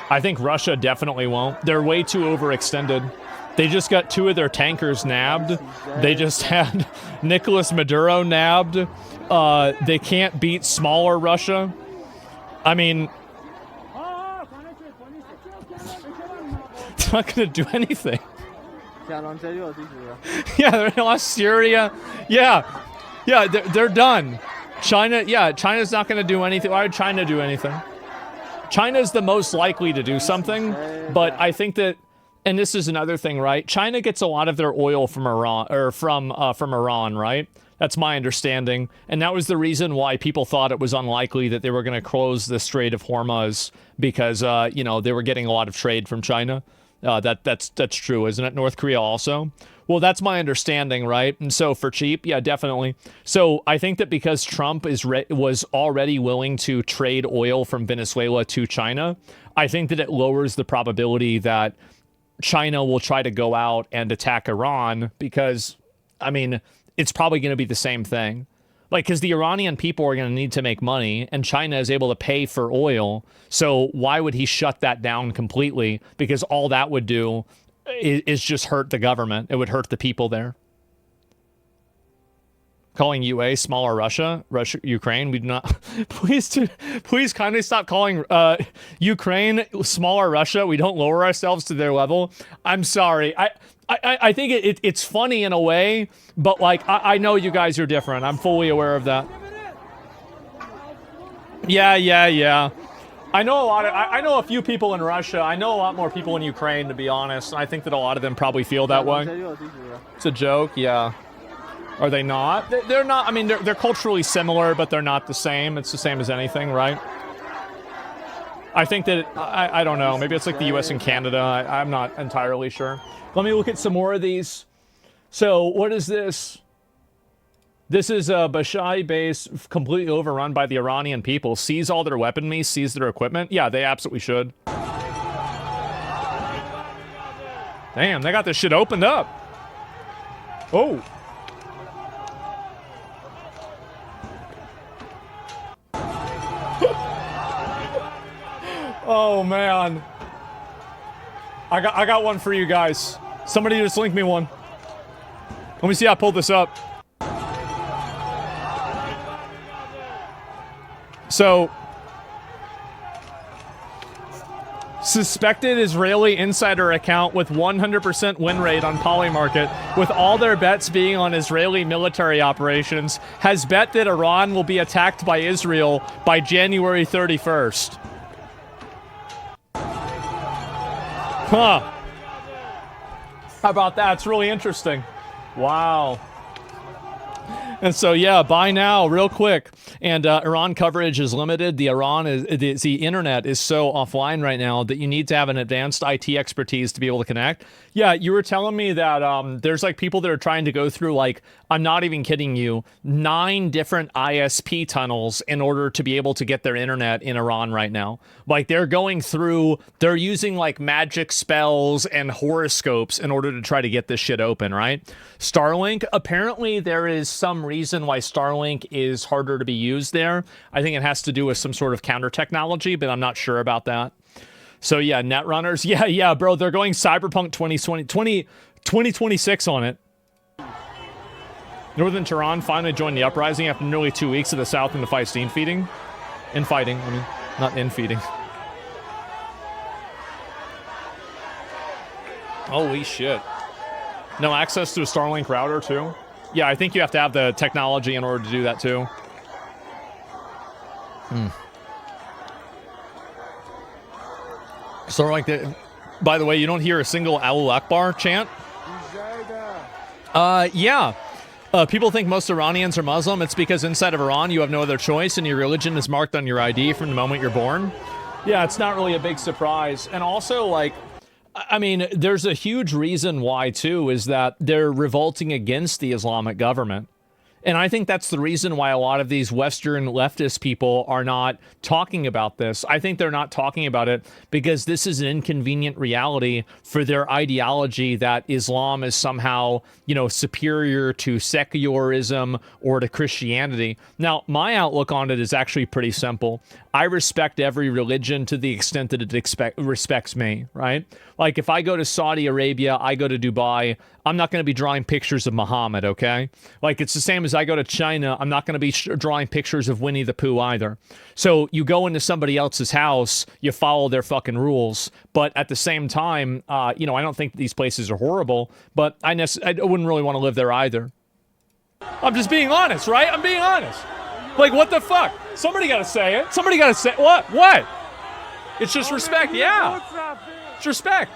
I think Russia definitely won't. They're way too overextended. They just got 2 of their tankers nabbed. They just had Nicolas Maduro nabbed. They can't beat smaller Russia. I mean, it's not going to do anything. Yeah, they lost Syria. Yeah, they're done. China's not going to do anything. Why would China do anything? China's the most likely to do something, but I think that, and this is another thing, right? China gets a lot of their oil from Iran, or from Iran, right? That's my understanding, and that was the reason why people thought it was unlikely that they were going to close the Strait of Hormuz, because you know, they were getting a lot of trade from China. That's true, isn't it? North Korea also. Well, that's my understanding, right? And so for cheap, yeah, definitely. So I think that because Trump was already willing to trade oil from Venezuela to China, I think that it lowers the probability that China will try to go out and attack Iran because, I mean, it's probably going to be the same thing. Like, because the Iranian people are going to need to make money, and China is able to pay for oil. So why would he shut that down completely? Because all that would do is just hurt the government. It would hurt the people there. Calling UA smaller Russia, Ukraine. We do not. Please kindly stop calling Ukraine smaller Russia. We don't lower ourselves to their level. I'm sorry. I think it's funny in a way, but like I know you guys are different. I'm fully aware of that. Yeah. I know I know a few people in Russia. I know a lot more people in Ukraine, to be honest. I think that a lot of them probably feel that way. It's a joke, yeah. Are they not? They're not. I mean, they're culturally similar, but they're not the same. It's the same as anything, right? I think that I don't know. Maybe it's like the U.S. and Canada. I'm not entirely sure. Let me look at some more of these. So what is this? This is a Bashai base completely overrun by the Iranian people. Seize all their weaponry, seize their equipment. Yeah, they absolutely should. Damn, they got this shit opened up. Oh. Oh, man. I got one for you guys. Somebody just link me one. Let me see how I pull this up. So, suspected Israeli insider account with 100% win rate on Polymarket, with all their bets being on Israeli military operations, has bet that Iran will be attacked by Israel by January 31st. Huh. How about that? It's really interesting. Wow. And so, yeah, buy now real quick. And Iran coverage is limited. The internet is so offline right now that you need to have an advanced IT expertise to be able to connect. Yeah, you were telling me that there's like people that are trying to go through, like, I'm not even kidding you, 9 different ISP tunnels in order to be able to get their internet in Iran right now. Like, they're using like magic spells and horoscopes in order to try to get this shit open, right? Starlink, apparently there is some reason why Starlink is harder to be used there. I think it has to do with some sort of counter technology, but I'm not sure about that. So yeah, Netrunners. Yeah, bro, they're going Cyberpunk 2026 on it. Northern Tehran finally joined the uprising after nearly 2 weeks of the South into infighting. I mean, not infeeding. Holy shit. No access to a Starlink router, too? Yeah, I think you have to have the technology in order to do that, too. Sort of like by the way, you don't hear a single Allahu Akbar chant? Yeah. People think most Iranians are Muslim. It's because inside of Iran, you have no other choice, and your religion is marked on your ID from the moment you're born. Yeah, it's not really a big surprise. And also, like, I mean, there's a huge reason why, too, is that they're revolting against the Islamic government. And I think that's the reason why a lot of these Western leftist people are not talking about this. I think they're not talking about it because this is an inconvenient reality for their ideology that Islam is somehow, you know, superior to secularism or to Christianity. Now, my outlook on it is actually pretty simple. I respect every religion to the extent that it respects me, right? Like, if I go to Saudi Arabia, I go to Dubai, I'm not going to be drawing pictures of Muhammad, okay? Like, it's the same as I go to China, I'm not going to be drawing pictures of Winnie the Pooh either. So you go into somebody else's house, you follow their fucking rules. But at the same time, you know, I don't think these places are horrible, but I wouldn't really want to live there either. I'm just being honest, right? I'm being honest. Like, what the fuck? Somebody got to say it. Somebody got to say what? What? It's just respect. Yeah. It's respect.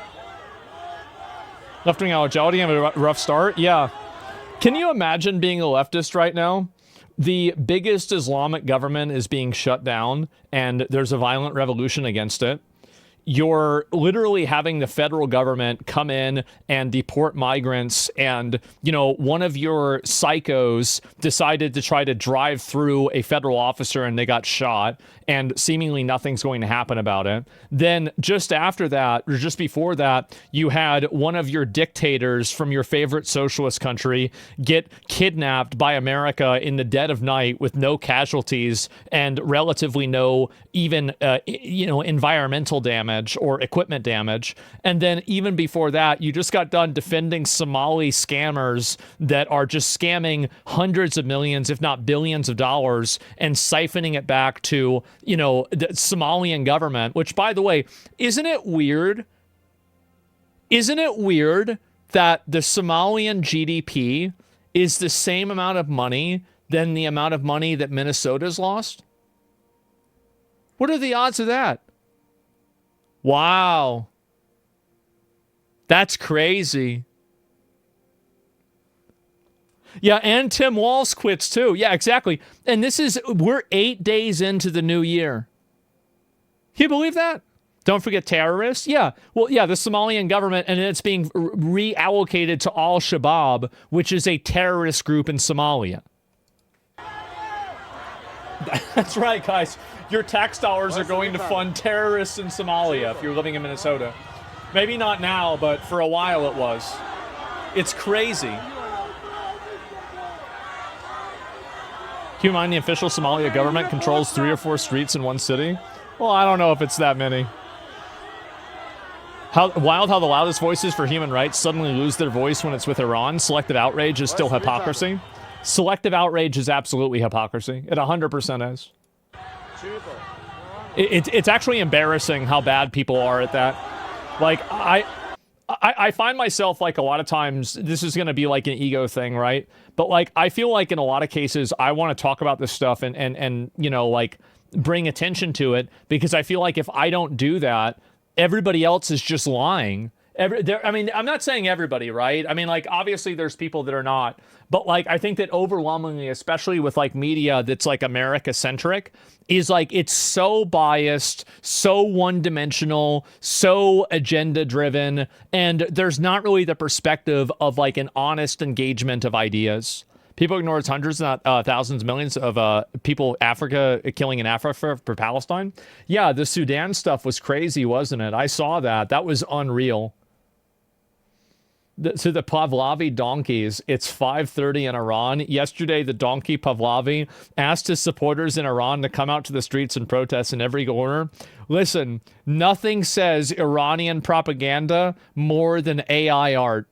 Left-wing allergy have a rough start. Yeah. Can you imagine being a leftist right now? The biggest Islamic government is being shut down, and there's a violent revolution against it. You're literally having the federal government come in and deport migrants, and, you know, one of your psychos decided to try to drive through a federal officer and they got shot, and seemingly nothing's going to happen about it. Then just after that, or just before that, you had one of your dictators from your favorite socialist country get kidnapped by America in the dead of night with no casualties and relatively no even, you know, environmental damage or equipment damage. And then even before that, you just got done defending Somali scammers that are just scamming hundreds of millions, if not billions of dollars, and siphoning it back to, you know, the Somalian government, which, by the way, isn't it weird? Isn't it weird that the Somalian GDP is the same amount of money than the amount of money that Minnesota's lost? What are the odds of that? Wow. That's crazy. Yeah, and Tim Walz quits too. Yeah, exactly. And we're 8 days into the new year. Can you believe that? Don't forget terrorists. Yeah. Well, yeah, the Somalian government, and it's being reallocated to Al-Shabaab, which is a terrorist group in Somalia. That's right, guys. Your tax dollars are going to fund terrorists in Somalia if you're living in Minnesota. Maybe not now, but for a while it was. It's crazy. Keep in mind, the official Somalia government controls 3 or 4 streets in one city. Well, I don't know if it's that many. Wild how the loudest voices for human rights suddenly lose their voice when it's with Iran. Selective outrage is still hypocrisy. Selective outrage is absolutely hypocrisy. It 100% is. It's actually embarrassing how bad people are at that. Like, I find myself, like, a lot of times, this is going to be like an ego thing, right? But, like, I feel like in a lot of cases, I want to talk about this stuff and you know, like, bring attention to it, because I feel like if I don't do that, everybody else is just lying. I mean, I'm not saying everybody, right? I mean, like, obviously there's people that are not, but, like, I think that overwhelmingly, especially with, like, media that's, like, America-centric, is, like, it's so biased, so one-dimensional, so agenda-driven, and there's not really the perspective of, like, an honest engagement of ideas. People ignore it's hundreds, not thousands, millions of people killing in Africa for Palestine. Yeah, the Sudan stuff was crazy, wasn't it? I saw that. That was unreal. So the Pahlavi donkeys, it's 5:30 in Iran. Yesterday, the donkey Pahlavi asked his supporters in Iran to come out to the streets and protest in every corner. Listen, nothing says Iranian propaganda more than AI art.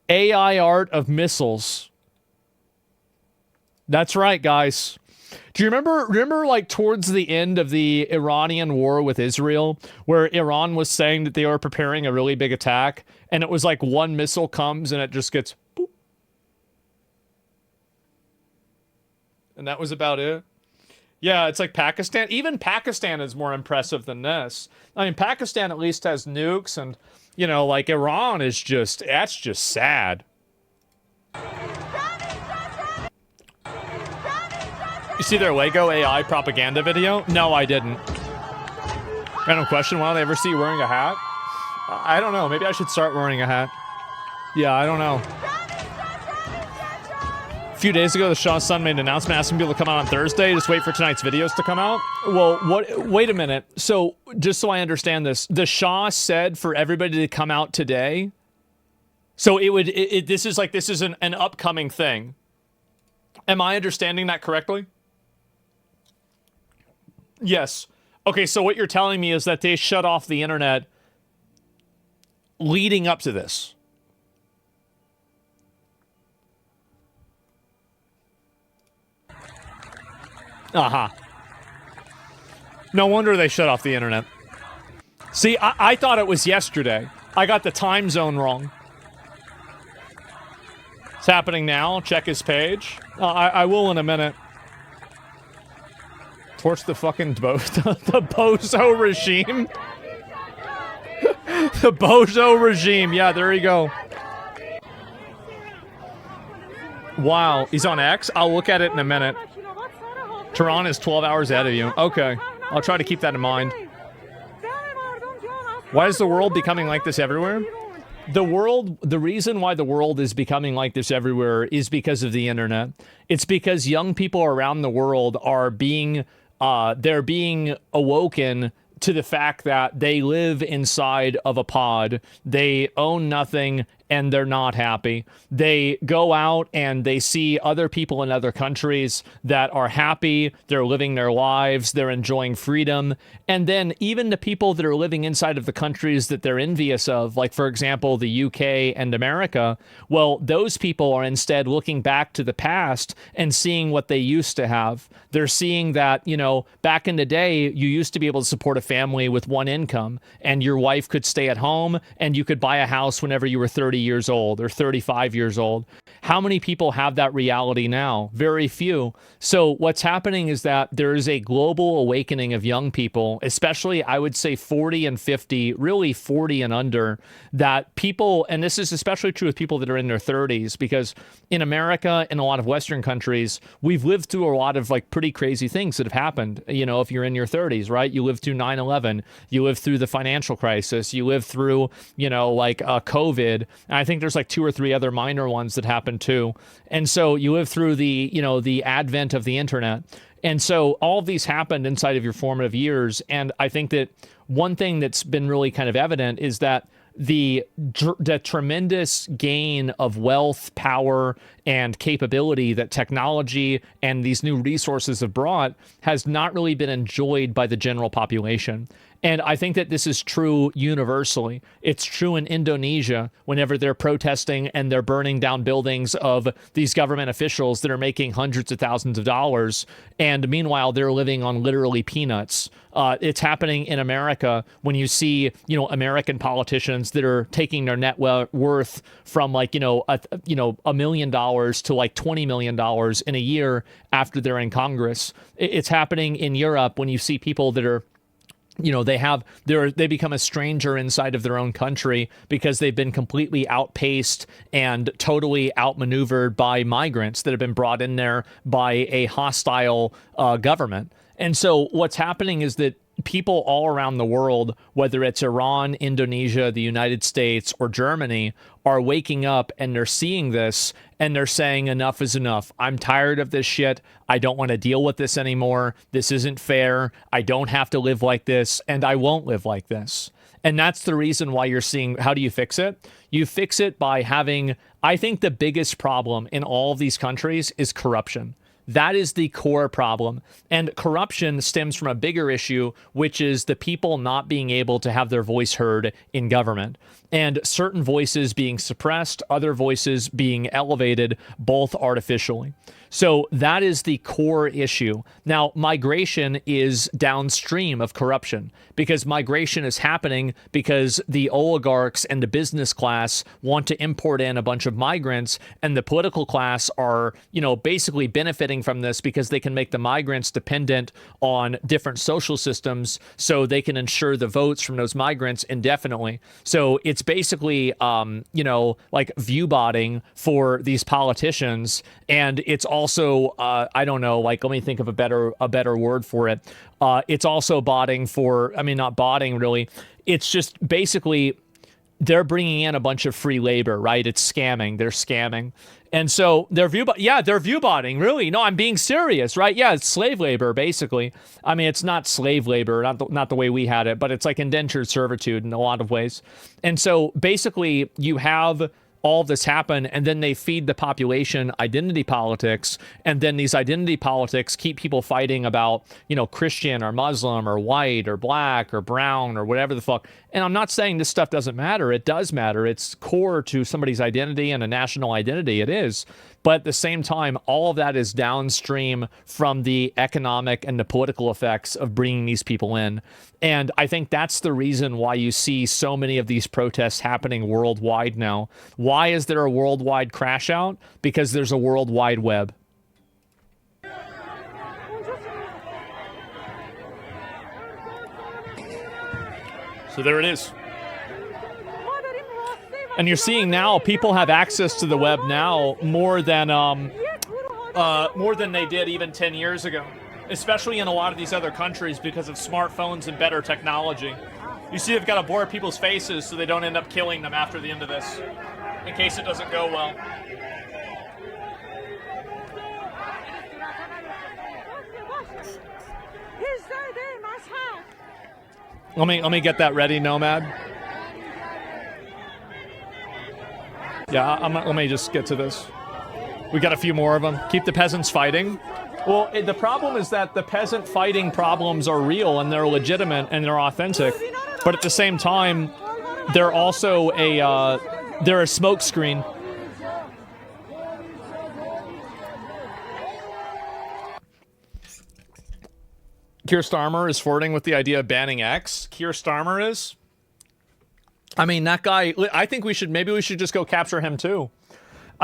AI art of missiles. That's right, guys. Do you remember like towards the end of the Iranian war with Israel, where Iran was saying that they were preparing a really big attack, and it was like one missile comes and it just gets boop. And that was about it. Yeah, it's like Pakistan. Even Pakistan is more impressive than this. I mean, Pakistan at least has nukes, and, you know, like Iran is just, that's just sad. You see their Lego AI propaganda video? No, I didn't. Random question, why don't they ever see you wearing a hat? I don't know. Maybe I should start wearing a hat. Yeah, I don't know. A few days ago, the Shah's son made an announcement asking people to come out on Thursday. Just wait for tonight's videos to come out. Well, what? Wait a minute. So, just so I understand this, the Shah said for everybody to come out today. So it would. This is like, this is an upcoming thing. Am I understanding that correctly? Yes. Okay. So what you're telling me is that they shut off the internet leading up to this. Uh-huh. No wonder they shut off the internet. See, I thought it was yesterday. I got the time zone wrong. It's happening now. Check his page. I will in a minute. Torch the fucking the bozo regime. The bozo regime. Yeah, there you go. Wow, he's on X? I'll look at it in a minute. Tehran is 12 hours ahead of you. Okay, I'll try to keep that in mind. Why is the world becoming like this everywhere? The reason why the world is becoming like this everywhere is because of the internet. It's because young people around the world are being, they're being awoken to the fact that they live inside of a pod. They own nothing and they're not happy. They go out and they see other people in other countries that are happy, they're living their lives, they're enjoying freedom. And then even the people that are living inside of the countries that they're envious of, like, for example, the UK and America, well, those people are instead looking back to the past and seeing what they used to have. They're seeing that, you know, back in the day, you used to be able to support a family with one income, and your wife could stay at home, and you could buy a house whenever you were 30 years old or 35 years old. How many people have that reality now? Very few. So what's happening is that there is a global awakening of young people, especially I would say 40 and 50, really 40 and under, that people, and this is especially true with people that are in their 30s, because in America and a lot of Western countries, we've lived through a lot of like pretty crazy things that have happened. You know, if you're in your 30s, right? You lived through 9/11, you lived through the financial crisis, you lived through, you know, like COVID. And I think there's like 2 or 3 other minor ones that happened too. And so you live through the, you know, the advent of the internet. And so all of these happened inside of your formative years. And I think that one thing that's been really kind of evident is that the tremendous gain of wealth, power, and capability that technology and these new resources have brought has not really been enjoyed by the general population. And I think that this is true universally. It's true in Indonesia whenever they're protesting and they're burning down buildings of these government officials that are making hundreds of thousands of dollars. And meanwhile, they're living on literally peanuts. It's happening in America when you see, you know, American politicians that are taking their net worth from like, $1 million to like $20 million in a year after they're in Congress. It's happening in Europe when you see people that are, you know, they become a stranger inside of their own country because they've been completely outpaced and totally outmaneuvered by migrants that have been brought in there by a hostile government. And so what's happening is that people all around the world, whether it's Iran, Indonesia, the United States, or Germany, are waking up and they're seeing this and they're saying enough is enough. I'm tired of this shit. I don't want to deal with this anymore. This isn't fair. I don't have to live like this, and I won't live like this. And that's the reason why you're seeing, how do you fix it? You fix it by having, I think the biggest problem in all of these countries is corruption. That is the core problem. And corruption stems from a bigger issue, which is the people not being able to have their voice heard in government. And certain voices being suppressed, other voices being elevated, both artificially. So that is the core issue. Now, migration is downstream of corruption, because migration is happening because the oligarchs and the business class want to import in a bunch of migrants, and the political class are, basically benefiting from this because they can make the migrants dependent on different social systems so they can ensure the votes from those migrants indefinitely. So it's basically, like view botting for these politicians. And it's also, I don't know, like, let me think of a better word for it. It's also botting for, not botting really. It's just basically they're bringing in a bunch of free labor, right? It's scamming. They're scamming. And so they're view botting, really. No, I'm being serious, right? Yeah, it's slave labor, basically. It's not slave labor, not the way we had it, but it's like indentured servitude in a lot of ways. And so basically you have all this happen, and then they feed the population identity politics, and then these identity politics keep people fighting about, Christian or Muslim or white or black or brown or whatever the fuck. And I'm not saying this stuff doesn't matter. It does matter. It's core to somebody's identity and a national identity. It is. But at the same time, all of that is downstream from the economic and the political effects of bringing these people in. And I think that's the reason why you see so many of these protests happening worldwide now. Why is there a worldwide crash out? Because there's a World Wide Web. So there it is. And you're seeing now people have access to the web now more than they did even 10 years ago, especially in a lot of these other countries because of smartphones and better technology. You see, they've got to blur people's faces so they don't end up killing them after the end of this, in case it doesn't go well. Let me get that ready, Nomad. Yeah, let me just get to this. We got a few more of them. Keep the peasants fighting. Well, the problem is that the peasant fighting problems are real and they're legitimate and they're authentic, but at the same time, they're also they're a smokescreen. Keir Starmer is flirting with the idea of banning X. Keir Starmer is. That guy, I think maybe we should just go capture him too.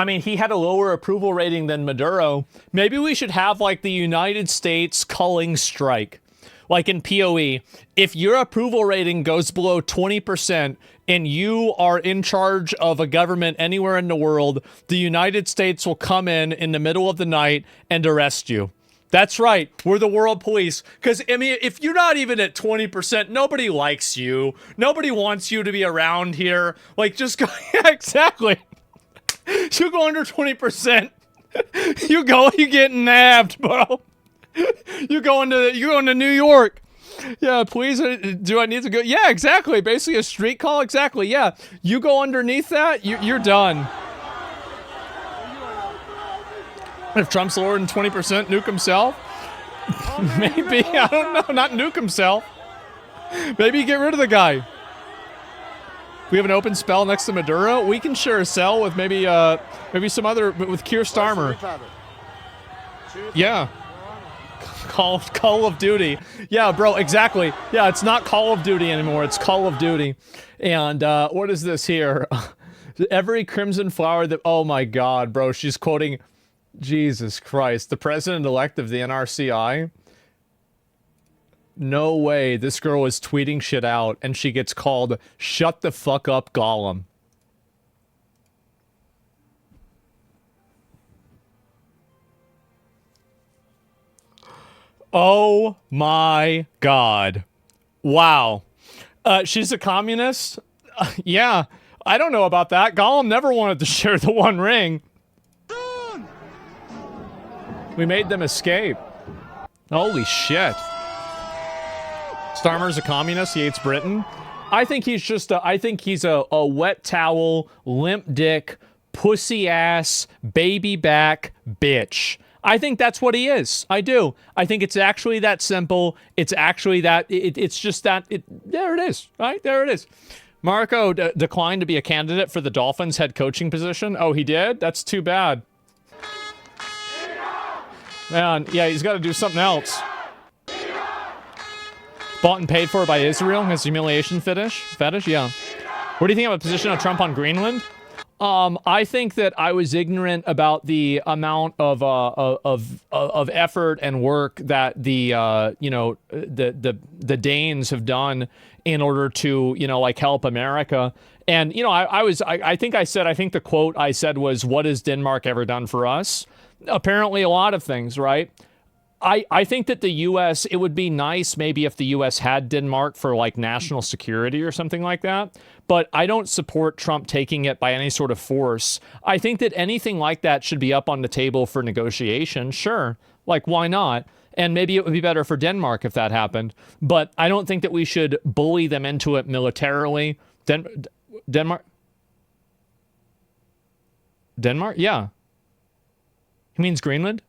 He had a lower approval rating than Maduro. Maybe we should have like the United States culling strike. Like in PoE, if your approval rating goes below 20% and you are in charge of a government anywhere in the world, the United States will come in the middle of the night and arrest you. That's right. We're the world police. Because, if you're not even at 20%, nobody likes you. Nobody wants you to be around here. Like, just go. Yeah, exactly. You go under 20%. You get nabbed, bro. You go into New York. Yeah, please. Do I need to go? Yeah, exactly. Basically a street call. Exactly. Yeah. You go underneath that, you're done. If Trump's lower than 20%, nuke himself? Maybe, I don't know, not nuke himself. Maybe get rid of the guy. We have an open spell next to Maduro. We can share a cell with maybe some other, with Keir Starmer. Yeah. Call of Duty. Yeah, bro, exactly. Yeah, it's not Call of Duty anymore. It's Call of Duty. And what is this here? Every crimson flower that, oh my God, bro, she's quoting... Jesus Christ, the president-elect of the NRCI? No way, this girl is tweeting shit out and she gets called shut the fuck up Gollum. Oh my God. Wow. She's a communist? Yeah, I don't know about that. Gollum never wanted to share the One Ring. We made them escape. Holy shit. Starmer's a communist. He hates Britain. I think he's just a wet towel, limp dick, pussy ass, baby back bitch. I think that's what he is. I do. I think it's actually that simple. It's actually that, it's just that, there it is, right? There it is. Marco declined to be a candidate for the Dolphins head coaching position. Oh, he did? That's too bad. Man, yeah, he's got to do something else. Bought and paid for by Israel, his humiliation fetish? Yeah. What do you think about the position of Trump on Greenland? I think that I was ignorant about the amount of effort and work that the Danes have done in order to like help America. And I think the quote I said was, "What has Denmark ever done for us?" Apparently, a lot of things, right? I think that the U.S., it would be nice maybe if the U.S. had Denmark for like national security or something like that. But I don't support Trump taking it by any sort of force. I think that anything like that should be up on the table for negotiation. Sure. Like, why not? And maybe it would be better for Denmark if that happened. But I don't think that we should bully them into it militarily. Denmark? Denmark? Yeah. He means Greenland?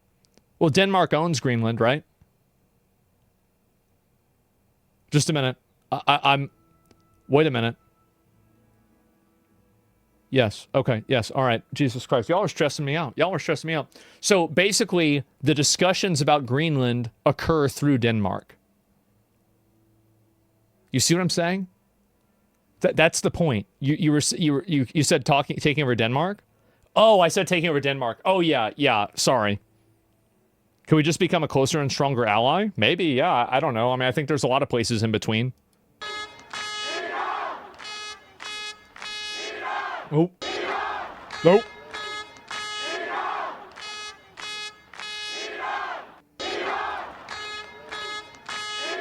Well, Denmark owns Greenland, right? Just a minute. I'm... Wait a minute. Yes. Okay. Yes. All right. Jesus Christ. Y'all are stressing me out. So basically, the discussions about Greenland occur through Denmark. You see what I'm saying? That's the point. You said taking over Denmark? Oh, I said taking over Denmark. Oh, yeah. Sorry. Can we just become a closer and stronger ally? Maybe, yeah. I don't know. I mean, I think there's a lot of places in between. Oh. Nope.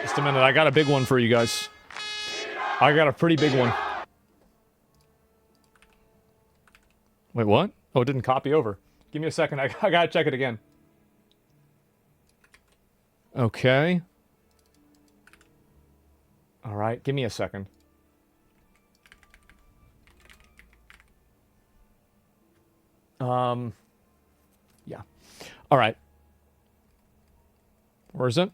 Just a minute. I got a big one for you guys. I got a pretty big one. Wait, what? Oh, it didn't copy over. Give me a second. I gotta check it again. Okay. All right. Give me a second. Yeah. All right. Where is it?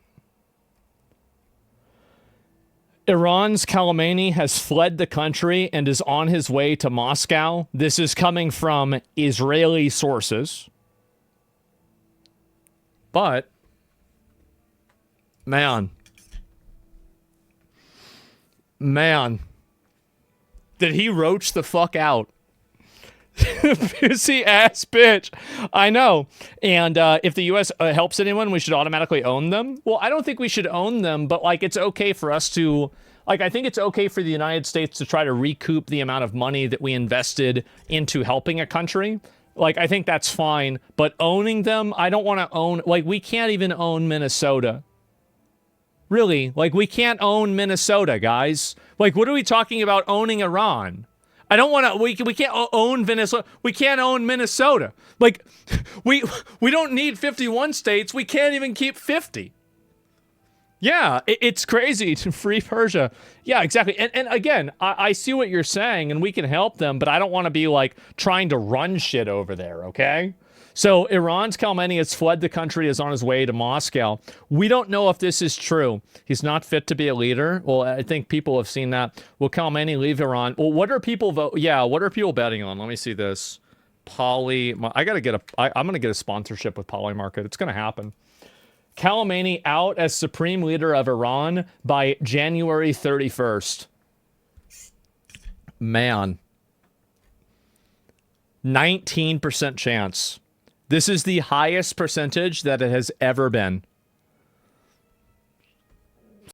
Iran's Khamenei has fled the country and is on his way to Moscow. This is coming from Israeli sources. But, man, did he roach the fuck out? Pussy ass bitch. I know. And if the U.S. helps anyone, we should automatically own them. Well, I don't think we should own them, but like it's okay for us to, like, I think it's okay for the United States to try to recoup the amount of money that we invested into helping a country. Like, I think that's fine. But owning them, I don't want to own, like, we can't even own Minnesota. Really? Like, we can't own Minnesota, guys. Like, what are we talking about owning Iran? I don't want to, we can't own Venezuela. We can't own Minnesota. Like, we don't need 51 states. We can't even keep 50. Yeah, it's crazy to free Persia. Yeah, exactly. And again, I see what you're saying, and we can help them, but I don't want to be, like, trying to run shit over there, okay? So Iran's Khamenei has fled the country, is on his way to Moscow. We don't know if this is true. He's not fit to be a leader. Well, I think people have seen that. Will Khamenei leave Iran? Well, what are people what are people betting on? Let me see this. I'm going to get a sponsorship with Poly Market. It's going to happen. Khamenei out as supreme leader of Iran by January 31st. Man. 19% chance. This is the highest percentage that it has ever been.